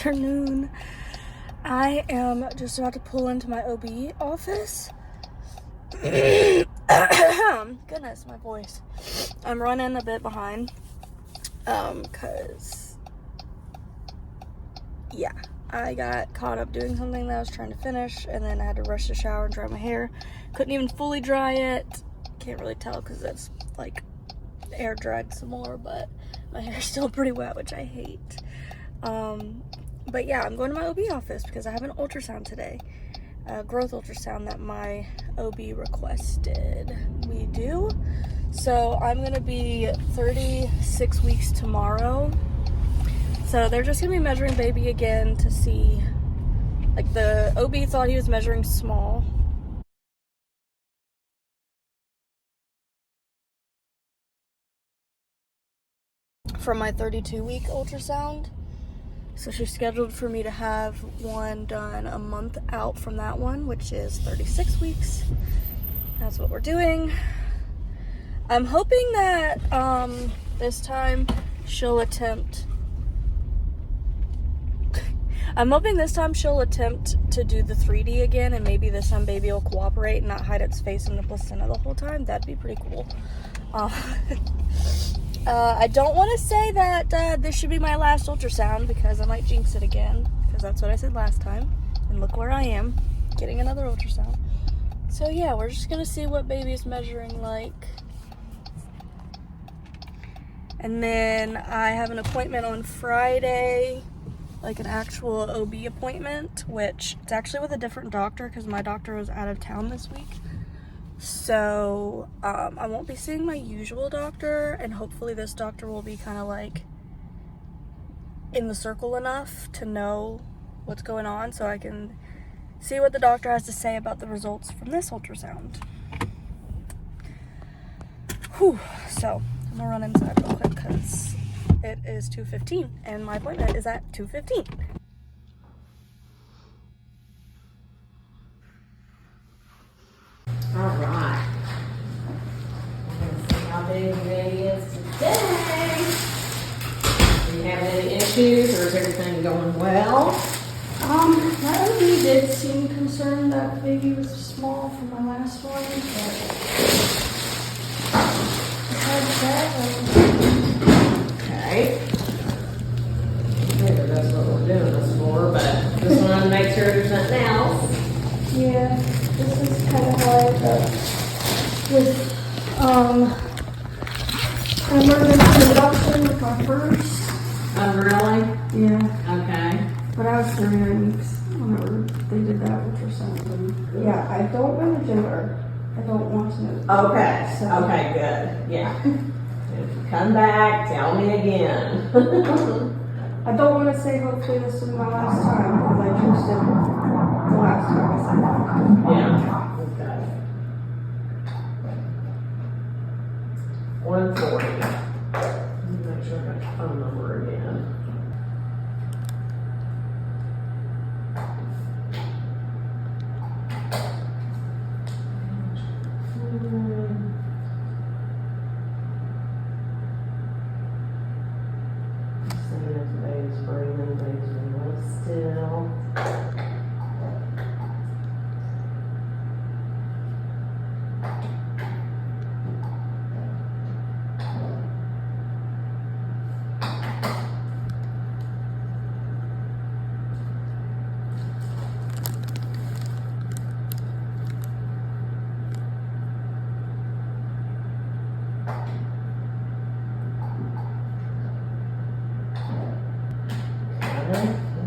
afternoon. I am just about to pull into my OB office. Goodness, my voice. I'm running a bit behind. Cause yeah, I got caught up doing something that I was trying to finish, and then I had to rush to shower and dry my hair. Couldn't even fully dry it. Can't really tell because it's like air dried some more, but my hair's still pretty wet, which I hate. But yeah, I'm going to my OB office because I have an ultrasound today. A growth ultrasound that my OB requested we do. So I'm going to be 36 weeks tomorrow. So they're just going to be measuring baby again to see, like the OB thought he was measuring small. From my 32-week ultrasound. So she's scheduled for me to have one done a month out from that one, which is 36 weeks. That's what we're doing. I'm hoping that this time she'll attempt to do the 3D again, and maybe this time baby will cooperate and not hide its face in the placenta the whole time. That'd be pretty cool. I don't want to say that this should be my last ultrasound because I might jinx it again, because that's what I said last time, and look where I am, getting another ultrasound. So yeah, we're just gonna see what baby's measuring like. And then I have an appointment on Friday, like an actual OB appointment, which it's actually with a different doctor because my doctor was out of town this week. So I won't be seeing my usual doctor, and hopefully this doctor will be kind of like in the circle enough to know what's going on so I can see what the doctor has to say about the results from this ultrasound. Whew. So I'm gonna run inside real quick because it is 2:15 and my appointment is at 2:15. All right. We're going to see how big baby is today. Do you have any issues, or is everything going well? My OB did seem concerned that baby was small from my last one, but Okay. Yeah, that's what we're doing this for, but just wanted to make sure there's nothing else. yeah, this is kind of like with emergency induction with my first. Oh, really? Yeah, Okay. but I was 39 weeks whenever they did that ultrasound. And yeah, I don't know the gender. I don't want to know. Okay. So. Okay, good. Yeah. If you come back, tell me again. I don't want to say hopefully this is my last time because I just did the last time I said that. Yeah. Okay. 140. Let me make sure I got the phone number again. Seeing if baby's breathing, baby's really still.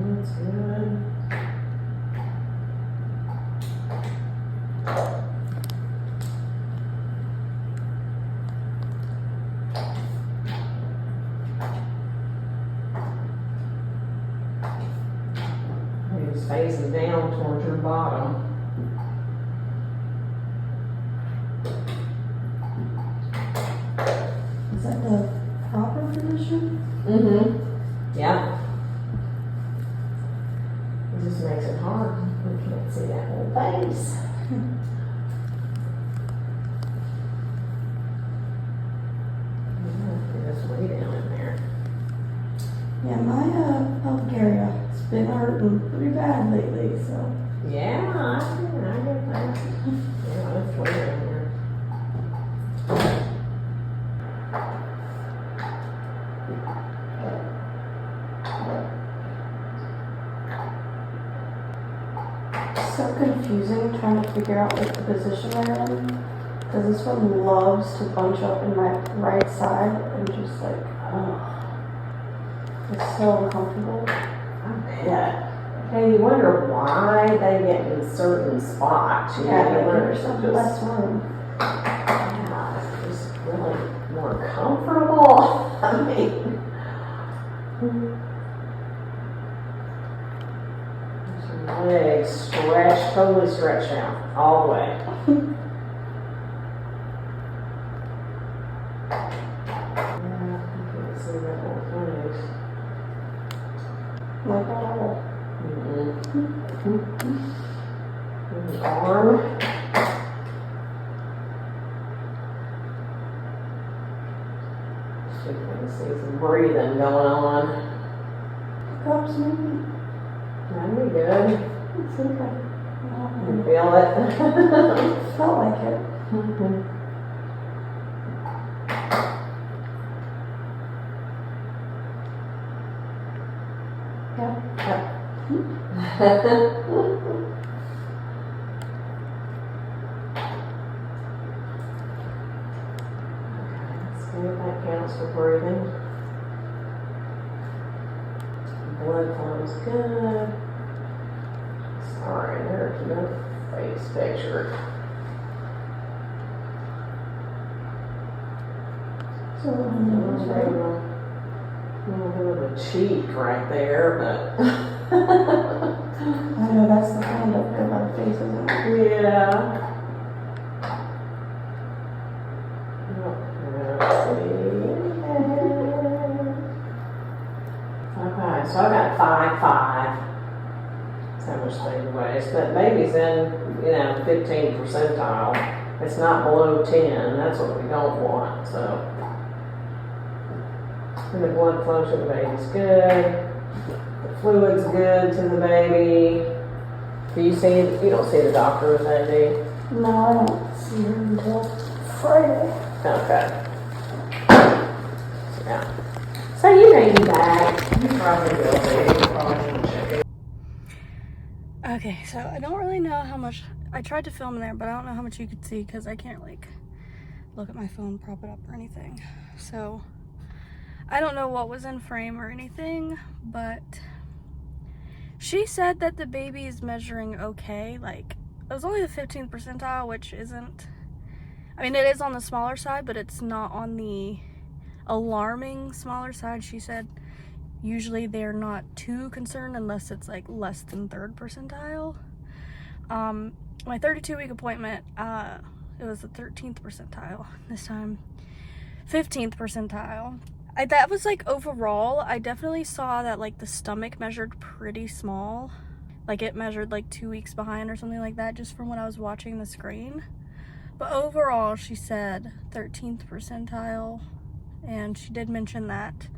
That's good. He's facing down towards your bottom. Is that the proper position? Mm-hmm. Yeah. It just makes it hard. We can't see that whole face. That's way down in there. Yeah, my pelvic area has so. Yeah, I get that. Yeah, it's weird in here. So confusing trying to figure out like the position they're in. Because this one loves to bunch up in my right side and just like, it's so uncomfortable. I bet. Hey, you wonder why they get in certain spots. Yeah, like there's some less room. Yeah, it's just really more comfortable. I mean, your legs stretched, totally stretched out, all the way. Like that all. Arm. See if we can see some breathing going on. Cups maybe. That'd be good. It's okay. You feel it? Felt like it. Yeah. Let's see if that counts for breathing. Blood flow's good. Sorry, there's no face picture. So, A little bit of a cheek right there, but I know that's the kind up there by the face, isn't it? yeah. Let's see. Okay, so I got 5'5". That's how much baby weighs. But baby's in, 15 percentile. It's not below 10. That's what we don't want. So. And the blood flow to the baby's good. The fluid's good to the baby. You don't see the doctor with that, do you? No, I don't see her until Friday. Okay. Yeah. So you may be back. You probably will be. You probably won't check it. Okay, so I don't really know how much, I tried to film in there, but I don't know how much you could see because I can't like look at my phone, prop it up or anything. So I don't know what was in frame or anything, but she said that the baby is measuring okay. Like, it was only the 15th percentile, which isn't, I mean, it is on the smaller side, but it's not on the alarming smaller side. She said usually they're not too concerned unless it's like less than 3rd percentile. My 32-week appointment, it was the 13th percentile. This time, 15th percentile. That was like overall, I definitely saw that like the stomach measured pretty small. Like it measured like 2 weeks behind or something like that, just from when I was watching the screen. But overall, she said 13th percentile. And she did mention that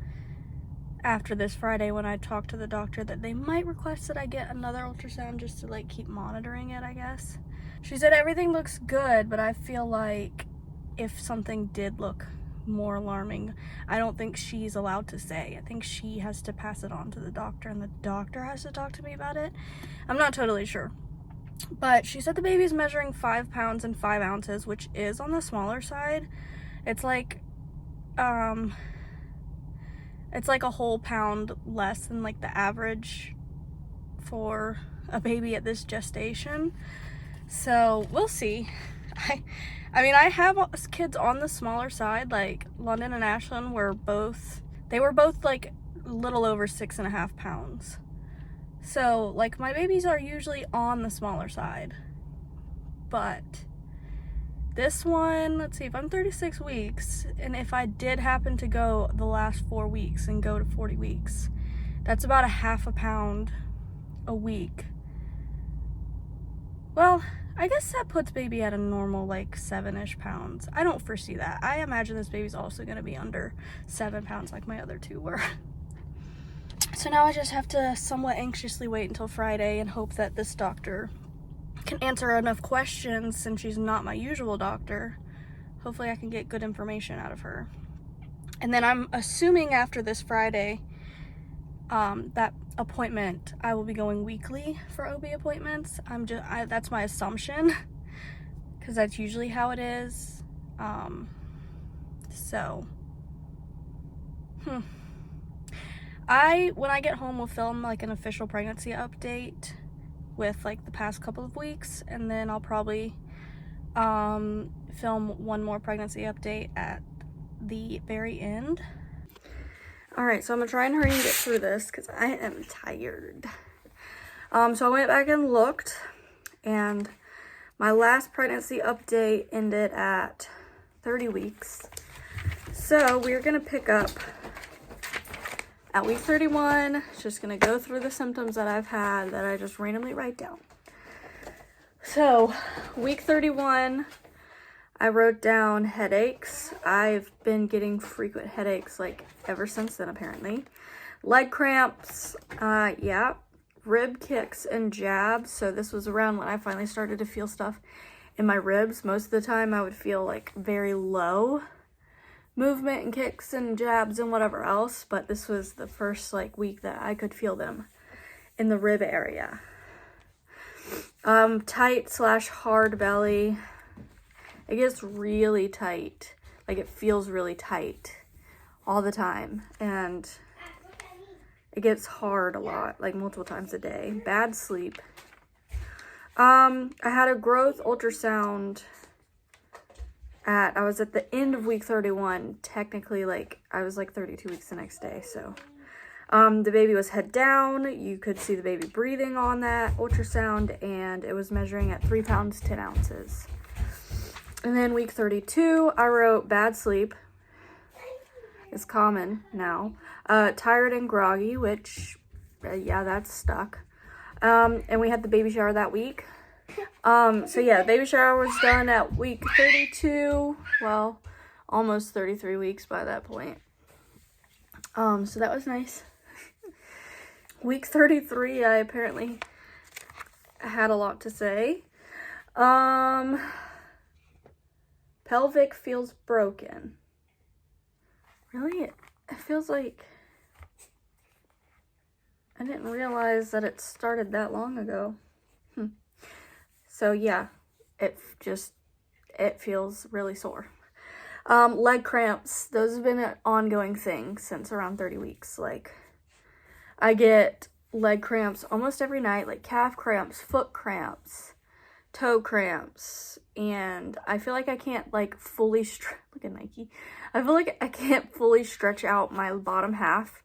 after this Friday when I talked to the doctor that they might request that I get another ultrasound just to like keep monitoring it, I guess. She said everything looks good, but I feel like if something did look more alarming, I don't think she's allowed to say. I think she has to pass it on to the doctor and the doctor has to talk to me about it. I'm not totally sure. But she said the baby's measuring 5 pounds and 5 ounces, which is on the smaller side. It's like a whole pound less than like the average for a baby at this gestation. So we'll see. I mean, I have kids on the smaller side, like London and Ashlyn were both like a little over 6.5 pounds. So like my babies are usually on the smaller side, but this one, let's see, if I'm 36 weeks, and if I did happen to go the last 4 weeks and go to 40 weeks, that's about 0.5 pound a week. Well, I guess that puts baby at a normal like 7-ish pounds. I don't foresee that. I imagine this baby's also going to be under 7 pounds like my other two were. So now I just have to somewhat anxiously wait until Friday and hope that this doctor can answer enough questions since she's not my usual doctor. Hopefully I can get good information out of her. And then I'm assuming after this Friday, that appointment, I will be going weekly for OB appointments. That's my assumption, because that's usually how it is. When I get home, will film like an official pregnancy update with like the past couple of weeks, and then I'll probably film one more pregnancy update at the very end. All right, so I'm gonna try and hurry and get through this because I am tired. So I went back and looked, and my last pregnancy update ended at 30 weeks. So we're gonna pick up at week 31. Just gonna go through the symptoms that I've had that I just randomly write down. So week 31, I wrote down headaches. I've been getting frequent headaches like ever since then, apparently. Leg cramps, yeah. Rib kicks and jabs. So this was around when I finally started to feel stuff in my ribs. Most of the time I would feel like very low movement and kicks and jabs and whatever else, but this was the first like week that I could feel them in the rib area. Tight/hard belly. It gets really tight, like it feels really tight all the time, and it gets hard a lot, like multiple times a day. Bad sleep. I had a growth ultrasound I was at the end of week 31, technically, like I was like 32 weeks the next day. So the baby was head down. You could see the baby breathing on that ultrasound, and it was measuring at 3 pounds 10 ounces. And then week 32, I wrote bad sleep. It's common now. Tired and groggy, which yeah, that's stuck. And we had the baby shower that week. So yeah, the baby shower was done at week 32. Well, almost 33 weeks by that point. So that was nice. Week 33, I apparently had a lot to say. Pelvic feels broken. Really? It feels like I didn't realize that it started that long ago. So yeah, it feels really sore. Leg cramps, those have been an ongoing thing since around 30 weeks. Like, I get leg cramps almost every night, like calf cramps, foot cramps, toe cramps, and I feel like I can't like fully look at Nike. I feel like I can't fully stretch out my bottom half,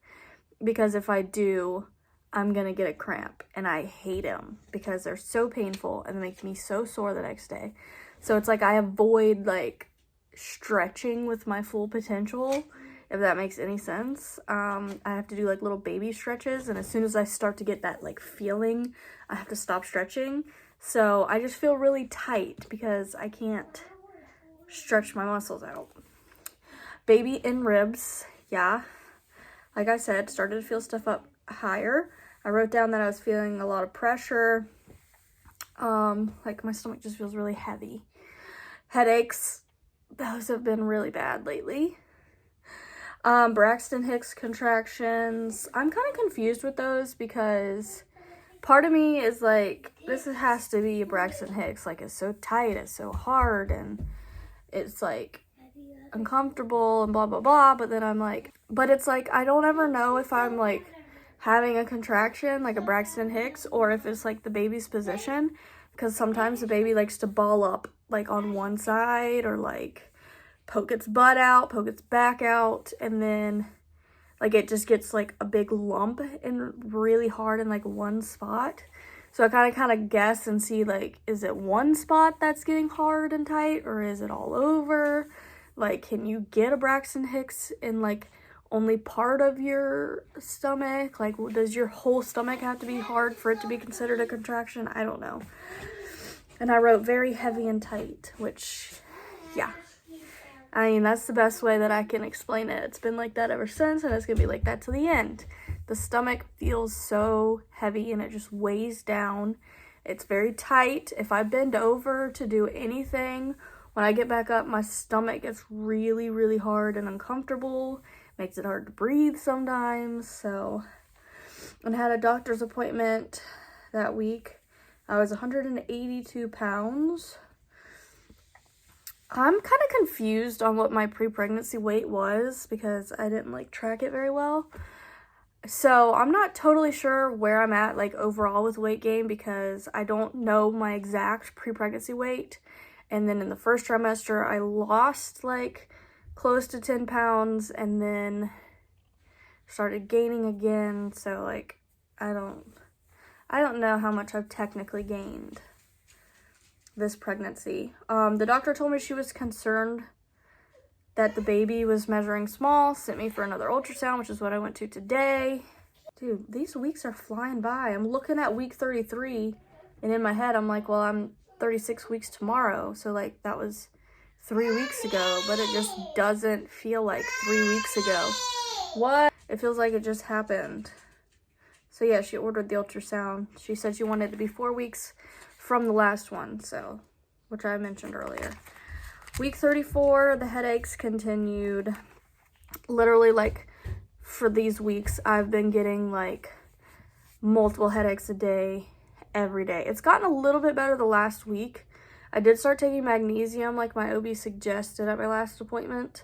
because if I do, I'm gonna get a cramp, and I hate them because they're so painful and they make me so sore the next day. So it's like I avoid like stretching with my full potential, if that makes any sense. I have to do like little baby stretches, and as soon as I start to get that like feeling, I have to stop stretching. So I just feel really tight because I can't stretch my muscles out. Baby in ribs, yeah. Like I said, started to feel stuff up higher. I wrote down that I was feeling a lot of pressure. Like my stomach just feels really heavy. Headaches, those have been really bad lately. Braxton Hicks contractions. I'm kind of confused with those because part of me is like, this has to be a Braxton Hicks. Like, it's so tight, it's so hard, and it's like uncomfortable and blah, blah, blah. But then I'm like, but it's like, I don't ever know if I'm like having a contraction, like a Braxton Hicks, or if it's like the baby's position, because sometimes the baby likes to ball up like on one side, or like poke its butt out, poke its back out, and then like it just gets like a big lump and really hard in like one spot. So I kind of guess and see, like, is it one spot that's getting hard and tight, or is it all over? Like, can you get a Braxton Hicks in like only part of your stomach? Like, does your whole stomach have to be hard for it to be considered a contraction? I don't know. And I wrote very heavy and tight, which, yeah. I mean, that's the best way that I can explain it. It's been like that ever since, and it's gonna be like that to the end. The stomach feels so heavy and it just weighs down. It's very tight. If I bend over to do anything, when I get back up, my stomach gets really, really hard and uncomfortable. Makes it hard to breathe sometimes. So, and I had a doctor's appointment that week. I was 182 pounds. I'm kind of confused on what my pre-pregnancy weight was because I didn't like track it very well. So I'm not totally sure where I'm at like overall with weight gain because I don't know my exact pre-pregnancy weight. And then in the first trimester, I lost like close to 10 pounds and then started gaining again. So like, I don't know how much I've technically gained this pregnancy. The doctor told me she was concerned that the baby was measuring small, sent me for another ultrasound, which is what I went to today. Dude, these weeks are flying by. I'm looking at week 33, and in my head, I'm like, well, I'm 36 weeks tomorrow. So, like, that was 3 weeks ago, but it just doesn't feel like 3 weeks ago. What? It feels like it just happened. So, yeah, she ordered the ultrasound. She said she wanted it to be 4 weeks from the last one, so, which I mentioned earlier. Week 34, the headaches continued. Literally, like, for these weeks, I've been getting, like, multiple headaches a day, every day. It's gotten a little bit better the last week. I did start taking magnesium, like my OB suggested at my last appointment.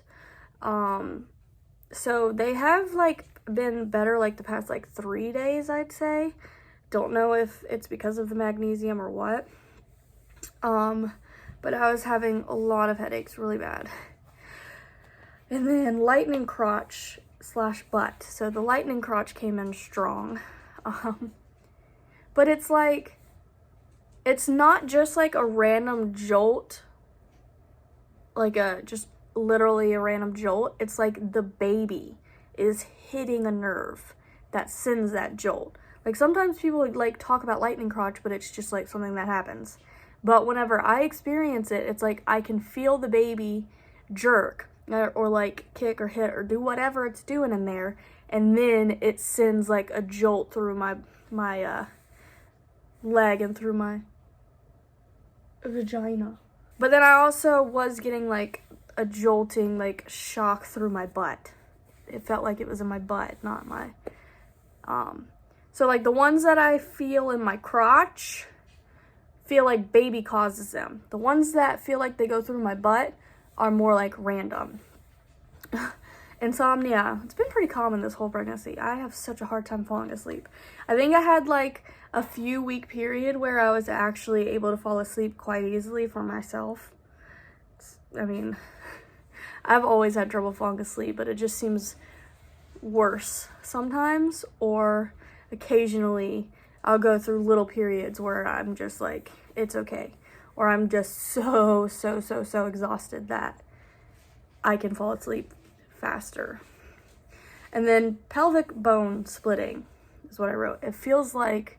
So they have, like, been better, like, the past, like, 3 days, I'd say. Don't know if it's because of the magnesium or what. But I was having a lot of headaches really bad. And then lightning crotch / butt. So the lightning crotch came in strong. But it's like, it's not just like a random jolt, like just literally a random jolt. It's like the baby is hitting a nerve that sends that jolt. Like sometimes people would like talk about lightning crotch, but it's just like something that happens. But whenever I experience it, it's like I can feel the baby jerk or like kick or hit or do whatever it's doing in there. And then it sends like a jolt through my leg and through my vagina. But then I also was getting like a jolting like shock through my butt. It felt like it was in my butt, not my, so like the ones that I feel in my crotch feel like baby causes them. The ones that feel like they go through my butt are more like random. Insomnia. It's been pretty common this whole pregnancy. I have such a hard time falling asleep. I think I had like a few week period where I was actually able to fall asleep quite easily for myself. I mean, I've always had trouble falling asleep, but it just seems worse sometimes, or occasionally I'll go through little periods where I'm just like, it's okay. Or I'm just so exhausted that I can fall asleep faster. And then pelvic bone splitting is what I wrote. It feels like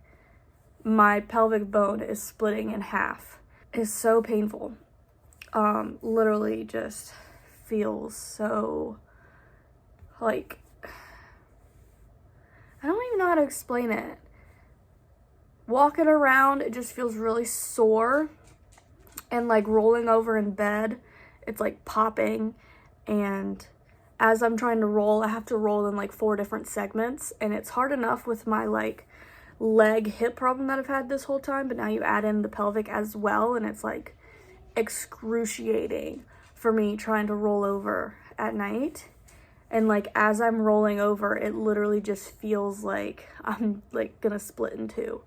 my pelvic bone is splitting in half. It's so painful. Literally just feels so like, I don't even know how to explain it. Walking around, it just feels really sore, and like rolling over in bed, it's like popping, and as I'm trying to roll, I have to roll in like 4 different segments, and it's hard enough with my like leg hip problem that I've had this whole time, but now you add in the pelvic as well, and it's like excruciating for me trying to roll over at night. And like as I'm rolling over, it literally just feels like I'm like gonna split in 2.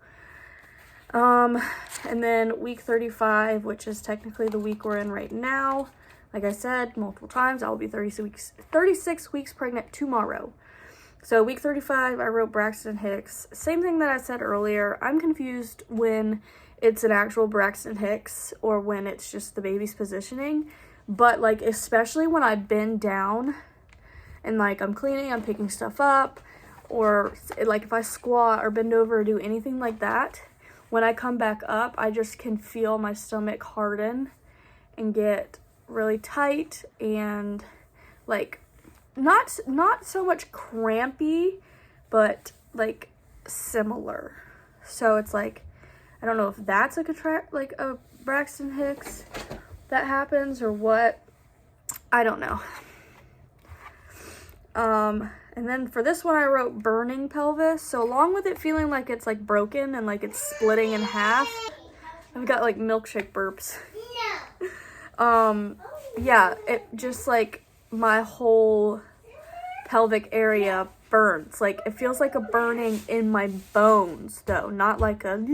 And then week 35, which is technically the week we're in right now. Like I said multiple times, I will be 36 weeks pregnant tomorrow. So week 35, I wrote Braxton Hicks. Same thing that I said earlier. I'm confused when it's an actual Braxton Hicks or when it's just the baby's positioning. But like, especially when I bend down and like I'm cleaning, I'm picking stuff up, or like if I squat or bend over or do anything like that, when I come back up, I just can feel my stomach harden and get really tight and like not so much crampy, but like similar. So it's like, I don't know if that's like a Braxton Hicks that happens or what. I don't know. And then for this one I wrote burning pelvis. So along with it feeling like it's like broken and like it's splitting in half, I've got like milkshake burps. Yeah, it just like my whole pelvic area burns. Like it feels like a burning in my bones though, not like an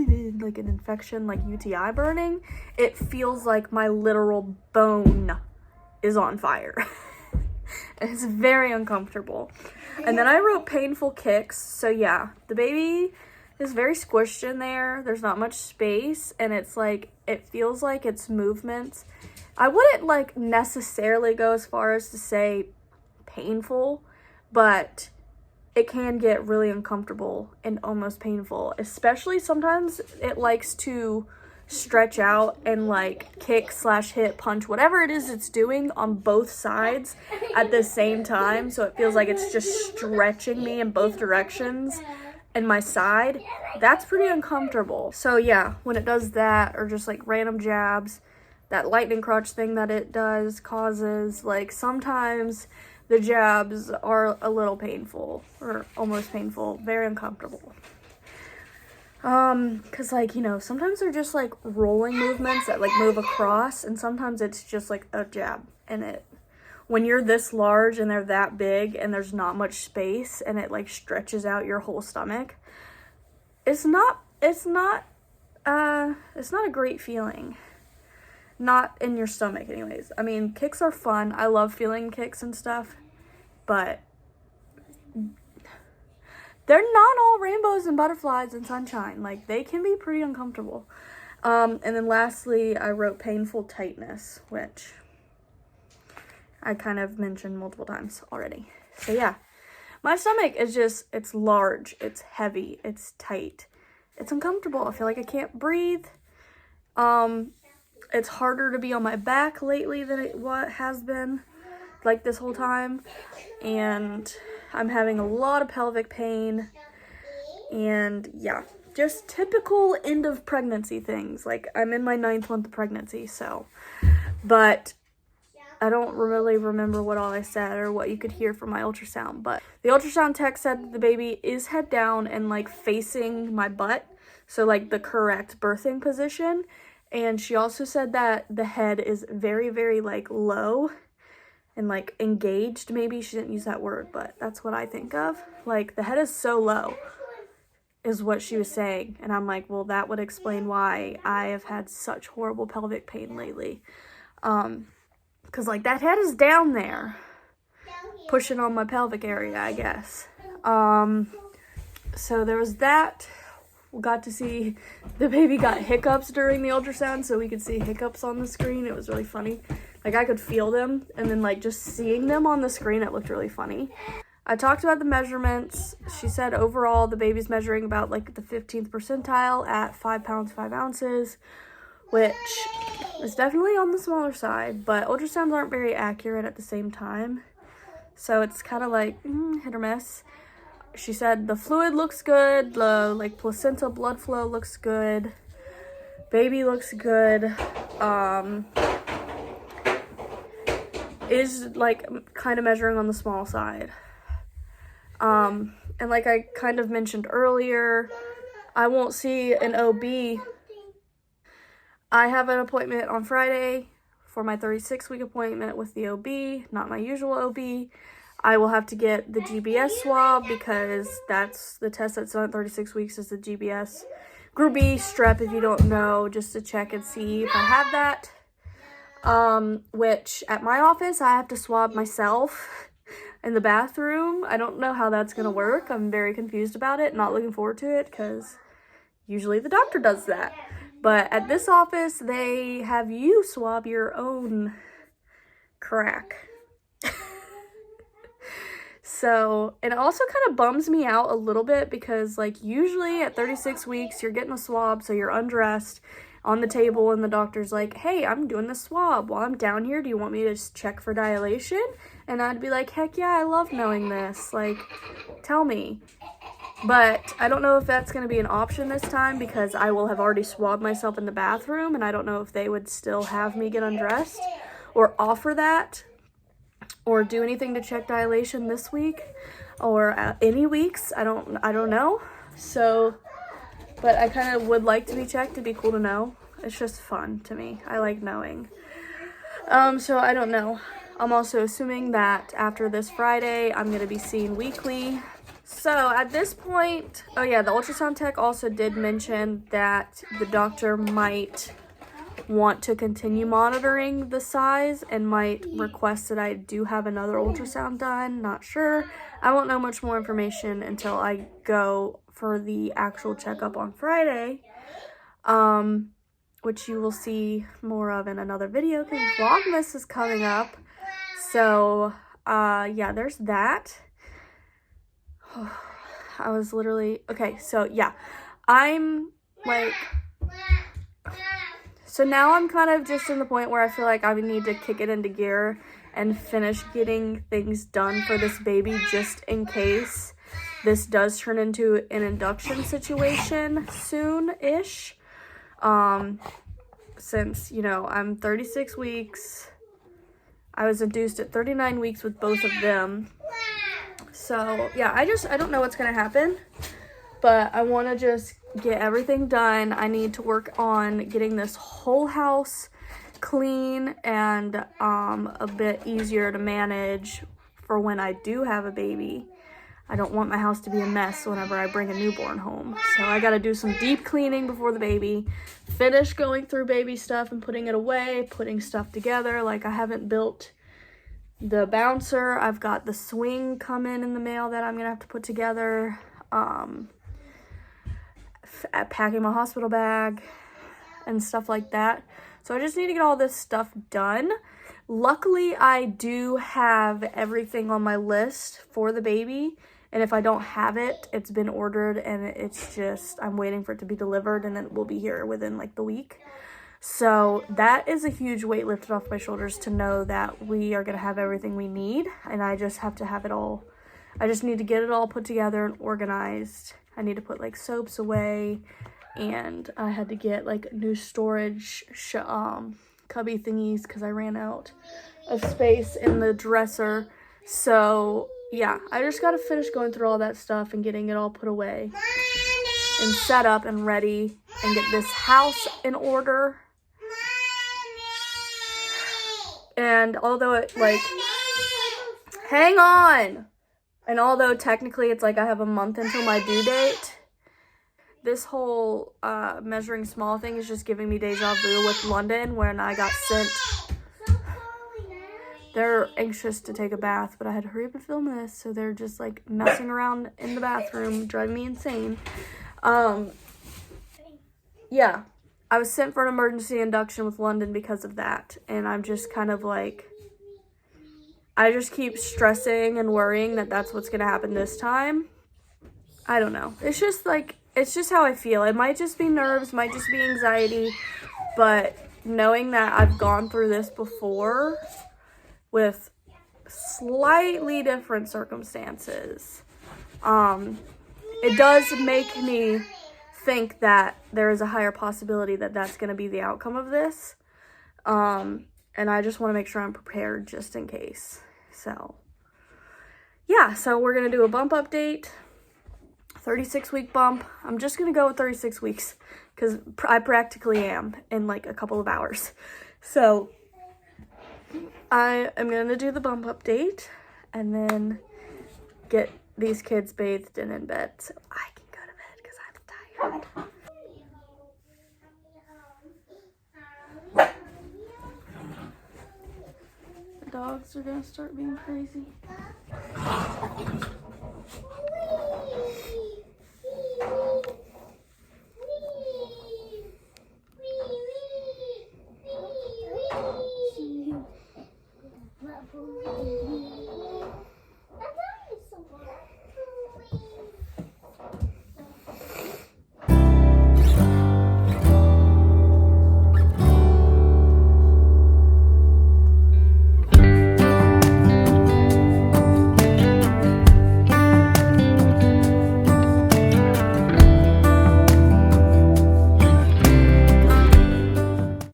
infection like UTI burning. It feels like my literal bone is on fire. It's very uncomfortable. And then I wrote painful kicks. So yeah, the baby is very squished in there. There's not much space, and it's like, it feels like its movements. I wouldn't like necessarily go as far as to say painful, but it can get really uncomfortable and almost painful, especially sometimes it likes to stretch out and like kick / hit, punch, whatever it is it's doing on both sides at the same time. So it feels like it's just stretching me in both directions and my side. That's pretty uncomfortable. So yeah, when it does that, or just like random jabs, that lightning crotch thing that it does causes, like sometimes the jabs are a little painful or almost painful, very uncomfortable. Cause like, you know, sometimes they're just like rolling movements that like move across, and sometimes it's just like a jab, and when you're this large and they're that big and there's not much space and it like stretches out your whole stomach, it's not a great feeling. Not in your stomach anyways. I mean, kicks are fun. I love feeling kicks and stuff, but they're not all rainbows and butterflies and sunshine. Like, they can be pretty uncomfortable. And then lastly, I wrote painful tightness, which I kind of mentioned multiple times already. So yeah, my stomach is just, it's large, it's heavy, it's tight, it's uncomfortable. I feel like I can't breathe. It's harder to be on my back lately than it has been, like this whole time. And I'm having a lot of pelvic pain, and yeah, just typical end of pregnancy things. Like, I'm in my 9th month of pregnancy, so, but I don't really remember what all I said or what you could hear from my ultrasound, but the ultrasound tech said that the baby is head down and like facing my butt, so like the correct birthing position. And she also said that the head is very, very like low and like engaged. Maybe she didn't use that word, but that's what I think of. Like, the head is so low is what she was saying. And I'm like, well, that would explain why I have had such horrible pelvic pain lately. Because like that head is down there pushing on my pelvic area, I guess. So there was that. We got to see the baby got hiccups during the ultrasound, so we could see hiccups on the screen. It was really funny. Like, I could feel them, and then like just seeing them on the screen, it looked really funny. I talked about the measurements. She said overall the baby's measuring about like the 15th percentile at 5 pounds 5 ounces, which is definitely on the smaller side, but ultrasounds aren't very accurate at the same time, so it's kind of like hit or miss. She said the fluid looks good, the like placenta blood flow looks good, baby looks good, is like kind of measuring on the small side. And like I kind of mentioned earlier, I won't see an OB. I have an appointment on Friday for my 36-week appointment with the OB, not my usual OB. I will have to get the GBS swab because that's the test that's done at 36 weeks is the GBS. Group B strep, if you don't know, just to check and see if I have that. Which at my office, I have to swab myself in the bathroom. I don't know how that's going to work. I'm very confused about it. Not looking forward to it because usually the doctor does that. But at this office, they have you swab your own crack. So, and it also kind of bums me out a little bit because like usually at 36 weeks, you're getting a swab. So you're undressed on the table and the doctor's like, hey, I'm doing the swab while I'm down here. Do you want me to just check for dilation? And I'd be like, heck yeah, I love knowing this. Like, tell me. But I don't know if that's going to be an option this time because I will have already swabbed myself in the bathroom, and I don't know if they would still have me get undressed or offer that or do anything to check dilation this week or any weeks. I don't know. So, but I kind of would like to be checked. It'd be cool to know. It's just fun to me. I like knowing. So I don't know. I'm also assuming that after this Friday, I'm going to be seen weekly. So at this point, oh yeah, the ultrasound tech also did mention that the doctor might want to continue monitoring the size and might request that I do have another ultrasound done. Not sure. I won't know much more information until I go for the actual checkup on Friday, which you will see more of in another video because Vlogmas is coming up. So yeah, there's that. I was literally, okay, so yeah, I'm like, so now I'm kind of just in the point where I feel like I need to kick it into gear and finish getting things done for this baby just in case this does turn into an induction situation soon-ish. Since, you know, I'm 36 weeks, I was induced at 39 weeks with both of them. So, yeah, I don't know what's going to happen, but I want to just get everything done. I need to work on getting this whole house clean and a bit easier to manage for when I do have a baby. I don't want my house to be a mess whenever I bring a newborn home. So I got to do some deep cleaning before the baby, finish going through baby stuff and putting it away, putting stuff together. Like, I haven't built the bouncer. I've got the swing coming in the mail that I'm gonna have to put together. Packing my hospital bag and stuff like that. So I just need to get all this stuff done. Luckily, I do have everything on my list for the baby. And if I don't have it, it's been ordered and it's just, I'm waiting for it to be delivered and it will be here within like the week. So that is a huge weight lifted off my shoulders to know that we are going to have everything we need. And I just have to have it all. I just need to get it all put together and organized. I need to put like soaps away. And I had to get like new storage cubby thingies because I ran out of space in the dresser. So yeah, I just got to finish going through all that stuff and getting it all put away and set up and ready and get this house in order. And although it like, hang on. And although technically it's like I have a month until my due date, this whole measuring small thing is just giving me deja vu with London when I got sent. They're anxious to take a bath, but I had to hurry up and film this, so they're just like messing around in the bathroom, driving me insane. Yeah, I was sent for an emergency induction with London because of that, and I'm just kind of like, I just keep stressing and worrying that that's what's gonna happen this time. I don't know. It's just like, it's just how I feel. It might just be nerves, might just be anxiety, but knowing that I've gone through this before with slightly different circumstances, it does make me think that there is a higher possibility that that's going to be the outcome of this. And I just want to make sure I'm prepared just in case. So, yeah, so we're going to do a bump update. 36-week bump. I'm just going to go with 36 weeks because I practically am in like a couple of hours. So I am going to do the bump update and then get these kids bathed and in bed so I can go to bed because I'm tired. The dogs are going to start being crazy.